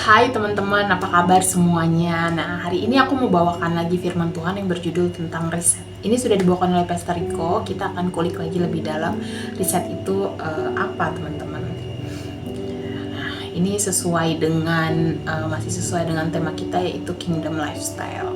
Hai teman-teman, apa kabar semuanya? Nah, hari ini aku mau bawakan lagi firman Tuhan yang berjudul tentang riset. Ini sudah dibawakan oleh Pastor Rico. Kita akan kulik lagi lebih dalam riset itu apa teman-teman. Nah, ini sesuai dengan masih sesuai dengan tema kita, yaitu Kingdom Lifestyle.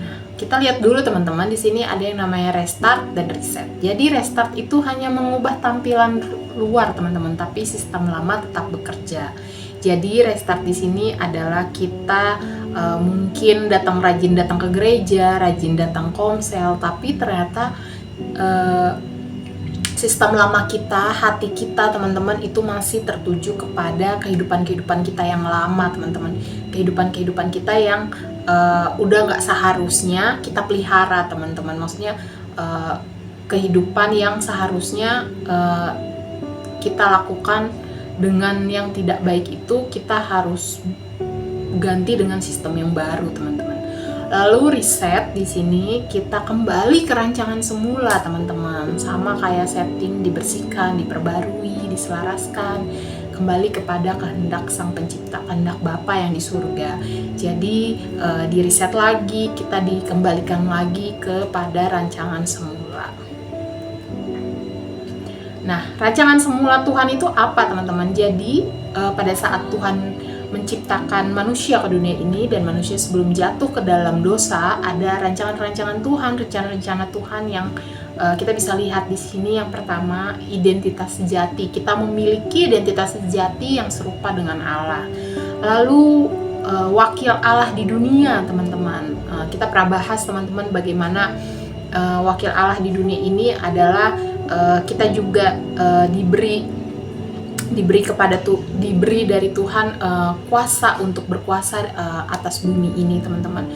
Nah, kita lihat dulu teman-teman, di sini ada yang namanya restart dan reset. Jadi restart itu hanya mengubah tampilan luar teman-teman, tapi sistem lama tetap bekerja. Jadi restart di sini adalah kita mungkin rajin datang ke gereja, rajin datang komsel, tapi ternyata sistem lama kita, hati kita teman-teman itu masih tertuju kepada kehidupan kita yang lama teman-teman. Kehidupan kita yang udah nggak seharusnya kita pelihara teman-teman. Maksudnya kehidupan yang seharusnya kita lakukan dengan yang tidak baik itu, kita harus ganti dengan sistem yang baru, teman-teman. Lalu reset di sini kita kembali ke rancangan semula, teman-teman. Sama kayak setting, dibersihkan, diperbarui, diselaraskan, kembali kepada kehendak Sang Pencipta, kehendak Bapa yang di surga. Jadi di reset lagi, kita dikembalikan lagi kepada rancangan semula. Nah, rancangan semula Tuhan itu apa teman-teman? Jadi pada saat Tuhan menciptakan manusia ke dunia ini dan manusia sebelum jatuh ke dalam dosa, ada rancangan-rancangan Tuhan, rencana-rencana Tuhan yang kita bisa lihat di sini. Yang pertama, identitas sejati. Kita memiliki identitas sejati yang serupa dengan Allah. Lalu wakil Allah di dunia, teman-teman. Kita pernah bahas teman-teman bagaimana wakil Allah di dunia ini adalah kita juga diberi dari Tuhan kuasa untuk berkuasa atas bumi ini, teman-teman.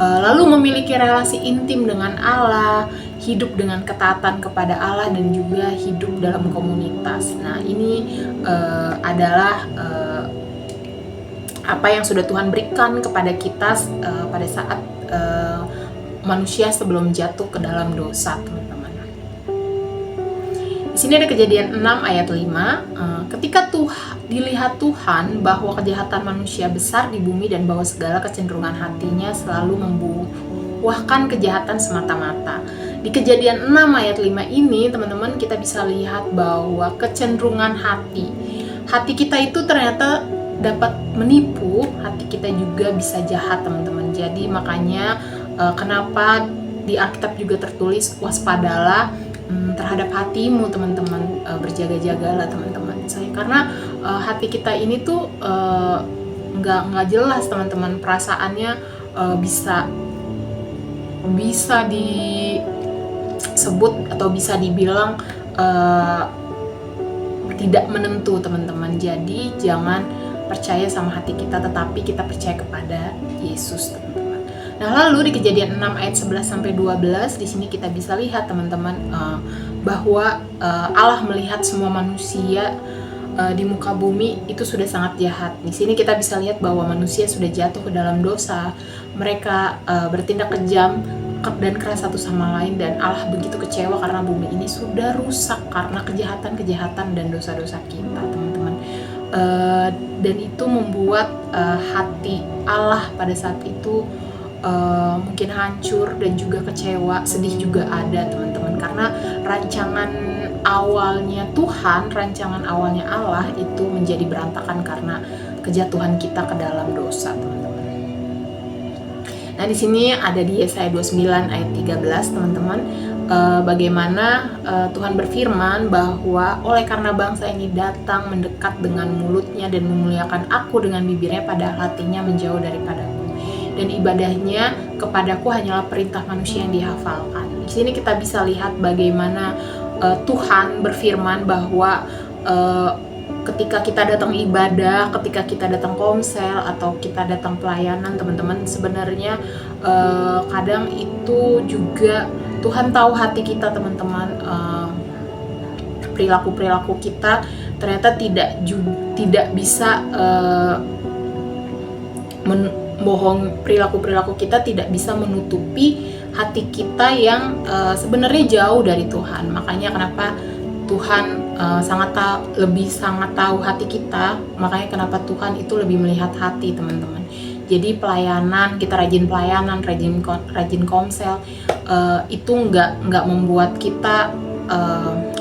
Lalu memiliki relasi intim dengan Allah, hidup dengan ketaatan kepada Allah, dan juga hidup dalam komunitas. Nah, ini adalah apa yang sudah Tuhan berikan kepada kita pada saat manusia sebelum jatuh ke dalam dosa, teman-teman. Di sini ada Kejadian 6 ayat 5. Ketika dilihat Tuhan bahwa kejahatan manusia besar di bumi dan bahwa segala kecenderungan hatinya selalu membuahkan kejahatan semata-mata. Di Kejadian 6 ayat 5 ini, teman-teman, kita bisa lihat bahwa kecenderungan hati kita itu ternyata dapat menipu, hati kita juga bisa jahat, teman-teman. Jadi makanya kenapa di Alkitab juga tertulis waspadalah terhadap hatimu, teman-teman, berjaga-jagalah, teman-teman. Karena hati kita ini tuh nggak jelas, teman-teman, perasaannya bisa disebut atau bisa dibilang tidak menentu, teman-teman. Jadi jangan percaya sama hati kita, tetapi kita percaya kepada Yesus, teman-teman. Nah, lalu di Kejadian 6 ayat 11 sampai 12 di sini kita bisa lihat, teman-teman, bahwa Allah melihat semua manusia di muka bumi itu sudah sangat jahat. Di sini kita bisa lihat bahwa manusia sudah jatuh ke dalam dosa. Mereka bertindak kejam dan keras satu sama lain, dan Allah begitu kecewa karena bumi ini sudah rusak karena kejahatan dan dosa-dosa kita, teman-teman. Dan itu membuat hati Allah pada saat itu mungkin hancur dan juga kecewa, sedih juga ada, teman-teman, karena rancangan awalnya Tuhan, rancangan awalnya Allah itu menjadi berantakan karena kejatuhan kita ke dalam dosa, teman-teman. Nah, di sini ada di Yesaya 29 ayat 13, teman-teman, bagaimana Tuhan berfirman bahwa oleh karena bangsa ini datang mendekat dengan mulutnya dan memuliakan aku dengan bibirnya, padahal hatinya menjauh daripadaku, dan ibadahnya kepadaku hanyalah perintah manusia yang dihafalkan. Di sini kita bisa lihat bagaimana Tuhan berfirman bahwa ketika kita datang ibadah, ketika kita datang komsel atau kita datang pelayanan, teman-teman, sebenarnya kadang itu juga Tuhan tahu hati kita, teman-teman. Perilaku kita ternyata tidak bisa perilaku kita tidak bisa menutupi hati kita yang sebenarnya jauh dari Tuhan. Makanya kenapa Tuhan sangat tahu hati kita. Makanya kenapa Tuhan itu lebih melihat hati, teman-teman. Jadi pelayanan, kita rajin pelayanan, rajin komsel, itu nggak membuat kita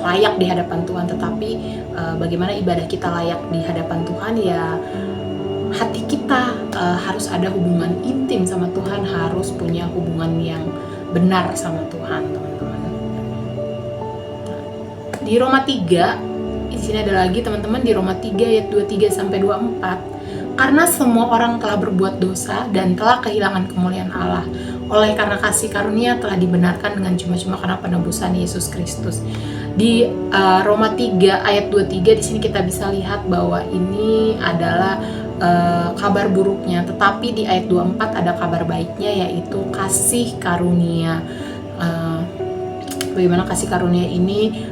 layak di hadapan Tuhan, tetapi bagaimana ibadah kita layak di hadapan Tuhan, ya hati kita harus ada hubungan intim sama Tuhan, harus punya hubungan yang benar sama Tuhan, teman-teman. Di Roma 3, di sini ada lagi, teman-teman, di Roma 3 ayat 23 sampai 24. Karena semua orang telah berbuat dosa dan telah kehilangan kemuliaan Allah. Oleh karena kasih karunia telah dibenarkan dengan cuma-cuma karena penebusan Yesus Kristus. Di Roma 3 ayat 23 di sini kita bisa lihat bahwa ini adalah kabar buruknya, tetapi di ayat 24 ada kabar baiknya, yaitu kasih karunia. Bagaimana kasih karunia ini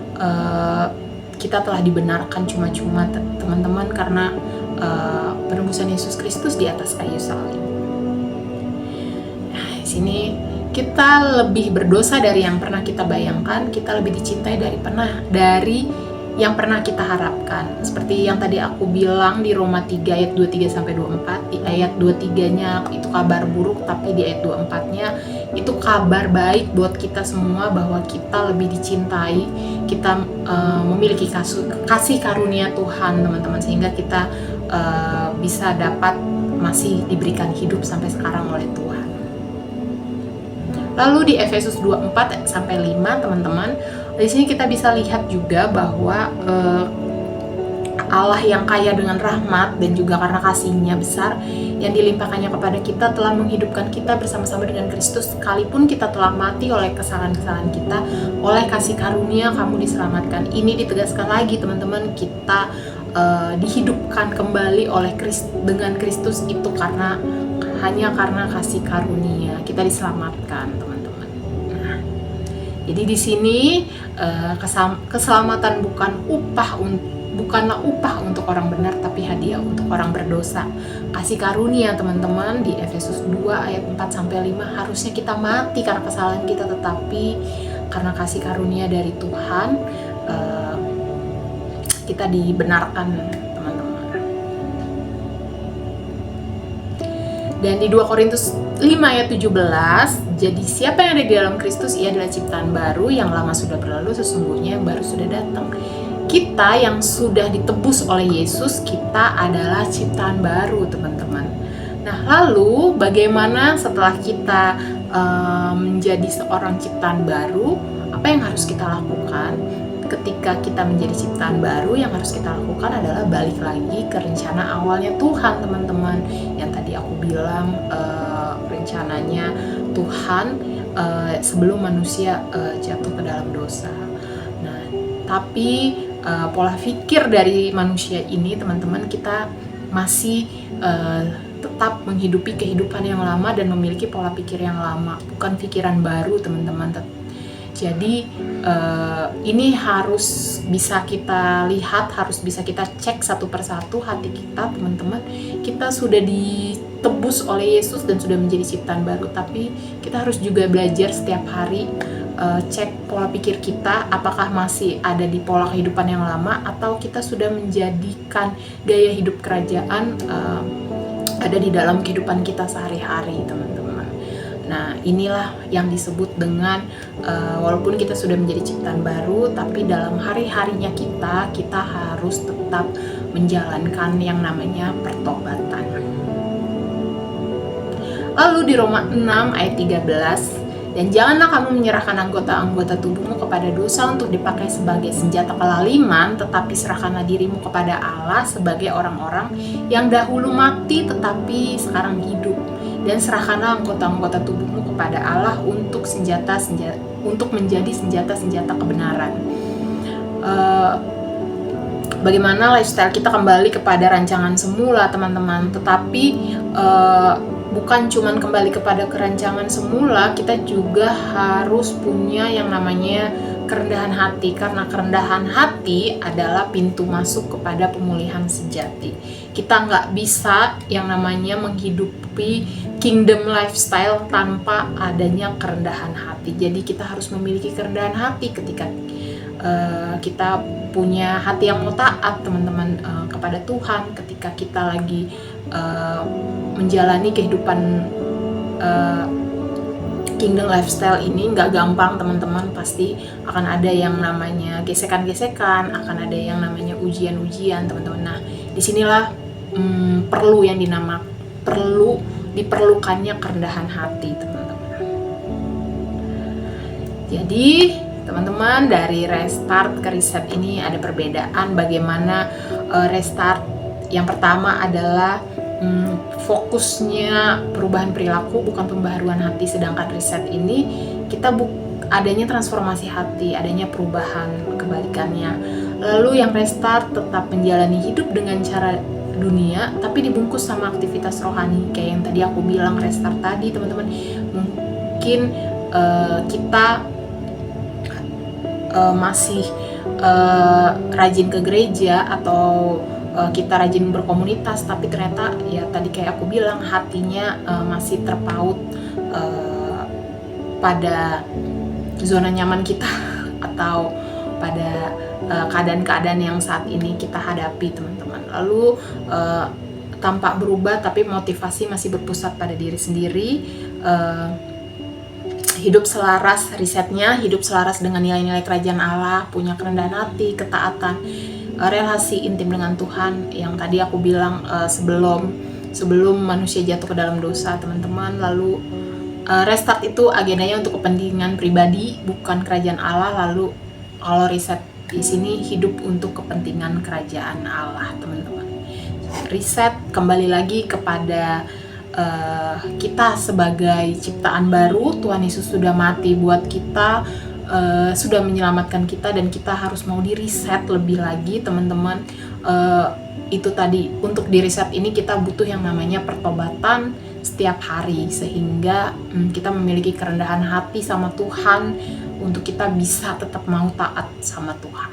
kita telah dibenarkan cuma-cuma, teman-teman, karena penebusan Yesus Kristus di atas kayu salib. Nah, di sini kita lebih berdosa dari yang pernah kita bayangkan, kita lebih dicintai dari yang pernah kita harapkan. Seperti yang tadi aku bilang di Roma 3 ayat 23 sampai 24, di ayat 23-nya itu kabar buruk, tapi di ayat 24-nya itu kabar baik buat kita semua, bahwa kita lebih dicintai, kita memiliki kasih karunia Tuhan, teman-teman, sehingga kita bisa dapat masih diberikan hidup sampai sekarang oleh Tuhan. Lalu di Efesus 2:4 sampai 5, teman-teman, di sini kita bisa lihat juga bahwa Allah yang kaya dengan rahmat dan juga karena kasih-Nya besar yang dilimpahkannya kepada kita, telah menghidupkan kita bersama-sama dengan Kristus, sekalipun kita telah mati oleh kesalahan-kesalahan kita. Oleh kasih karunia kamu diselamatkan. Ini ditegaskan lagi, teman-teman, kita dihidupkan kembali dengan Kristus itu hanya karena kasih karunia kita diselamatkan, teman-teman. Nah, jadi di sini keselamatan bukanlah upah untuk orang benar, tapi hadiah untuk orang berdosa. Kasih karunia, teman-teman, di Efesus 2 ayat 4 sampai 5, harusnya kita mati karena kesalahan kita, tetapi karena kasih karunia dari Tuhan kita dibenarkan, teman-teman. Dan di 2 Korintus 5 ayat 17, jadi siapa yang ada di dalam Kristus, ia adalah ciptaan baru, yang lama sudah berlalu, sesungguhnya yang baru sudah datang. Kita yang sudah ditebus oleh Yesus, kita adalah ciptaan baru, teman-teman. Nah, lalu bagaimana setelah kita menjadi seorang ciptaan baru? Apa yang harus kita lakukan? Ketika kita menjadi ciptaan baru, yang harus kita lakukan adalah balik lagi ke rencana awalnya Tuhan, teman-teman. Yang tadi aku bilang, rencananya Tuhan sebelum manusia jatuh ke dalam dosa. Nah, tapi pola pikir dari manusia ini, teman-teman, kita masih tetap menghidupi kehidupan yang lama dan memiliki pola pikir yang lama, bukan pikiran baru, teman-teman. Jadi ini harus bisa kita lihat, harus bisa kita cek satu persatu hati kita, teman-teman. Kita sudah ditebus oleh Yesus dan sudah menjadi ciptaan baru, tapi kita harus juga belajar setiap hari, cek pola pikir kita, apakah masih ada di pola kehidupan yang lama, atau kita sudah menjadikan gaya hidup kerajaan ada di dalam kehidupan kita sehari-hari, teman-teman. Nah, inilah yang disebut dengan walaupun kita sudah menjadi ciptaan baru, tapi dalam hari-harinya kita harus tetap menjalankan yang namanya pertobatan. Lalu di Roma 6 ayat 13, dan janganlah kamu menyerahkan anggota-anggota tubuhmu kepada dosa untuk dipakai sebagai senjata kelaliman, tetapi serahkanlah dirimu kepada Allah sebagai orang-orang yang dahulu mati tetapi sekarang hidup. Dan serahkanlah anggota-anggota tubuhmu kepada Allah untuk menjadi senjata-senjata kebenaran. Bagaimana lifestyle kita kembali kepada rancangan semula, teman-teman. Tetapi bukan cuma kembali kepada kerancangan semula, kita juga harus punya yang namanya kerendahan hati, karena kerendahan hati adalah pintu masuk kepada pemulihan sejati. Kita nggak bisa yang namanya menghidupi kingdom lifestyle tanpa adanya kerendahan hati. Jadi kita harus memiliki kerendahan hati ketika kita punya hati yang mau taat teman-teman kepada Tuhan ketika kita lagi menjalani kehidupan kingdom lifestyle ini. Nggak gampang teman-teman, pasti akan ada yang namanya gesekan-gesekan, akan ada yang namanya ujian-ujian teman-teman. Nah disinilah perlu diperlukannya kerendahan hati teman-teman. Jadi teman-teman, dari restart ke reset ini ada perbedaan bagaimana restart. Yang pertama adalah fokusnya perubahan perilaku, bukan pembaharuan hati. Sedangkan reset ini kita adanya transformasi hati, adanya perubahan, kebalikannya. Lalu yang restart tetap menjalani hidup dengan cara dunia tapi dibungkus sama aktivitas rohani. Kayak yang tadi aku bilang restart tadi teman-teman, mungkin kita masih rajin ke gereja atau kita rajin berkomunitas, tapi ternyata ya tadi kayak aku bilang hatinya masih terpaut pada zona nyaman kita atau pada keadaan-keadaan yang saat ini kita hadapi teman-teman. Lalu tampak berubah tapi motivasi masih berpusat pada diri sendiri. Hidup selaras, risetnya hidup selaras dengan nilai-nilai kerajaan Allah, punya kerendahan hati, ketaatan, relasi intim dengan Tuhan yang tadi aku bilang sebelum manusia jatuh ke dalam dosa teman-teman. Lalu restart itu agendanya untuk kepentingan pribadi, bukan kerajaan Allah. Lalu kalau riset di sini hidup untuk kepentingan kerajaan Allah teman-teman. Riset kembali lagi kepada kita sebagai ciptaan baru. Tuhan Yesus sudah mati buat kita, sudah menyelamatkan kita, dan kita harus mau di reset lebih lagi teman-teman. Itu tadi, untuk di reset ini kita butuh yang namanya pertobatan setiap hari, sehingga kita memiliki kerendahan hati sama Tuhan untuk kita bisa tetap mau taat sama Tuhan.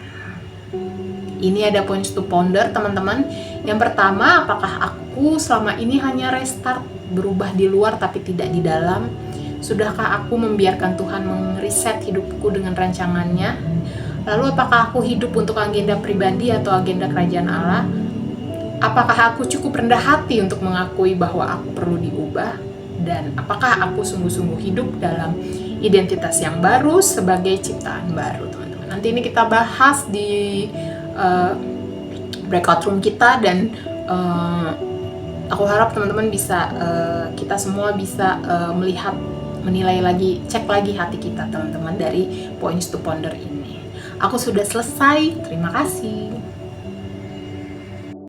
Ini ada points to ponder teman-teman. Yang pertama, apakah aku selama ini hanya restart, berubah di luar tapi tidak di dalam? Sudahkah aku membiarkan Tuhan mereset hidupku dengan rancangannya? Lalu apakah aku hidup untuk agenda pribadi atau agenda kerajaan Allah? Apakah aku cukup rendah hati untuk mengakui bahwa aku perlu diubah? Dan apakah aku sungguh-sungguh hidup dalam identitas yang baru sebagai ciptaan baru teman-teman? Nanti ini kita bahas di breakout room kita, dan aku harap teman-teman bisa kita semua bisa melihat, menilai lagi, cek lagi hati kita teman-teman dari points to ponder ini. Aku sudah selesai, terima kasih.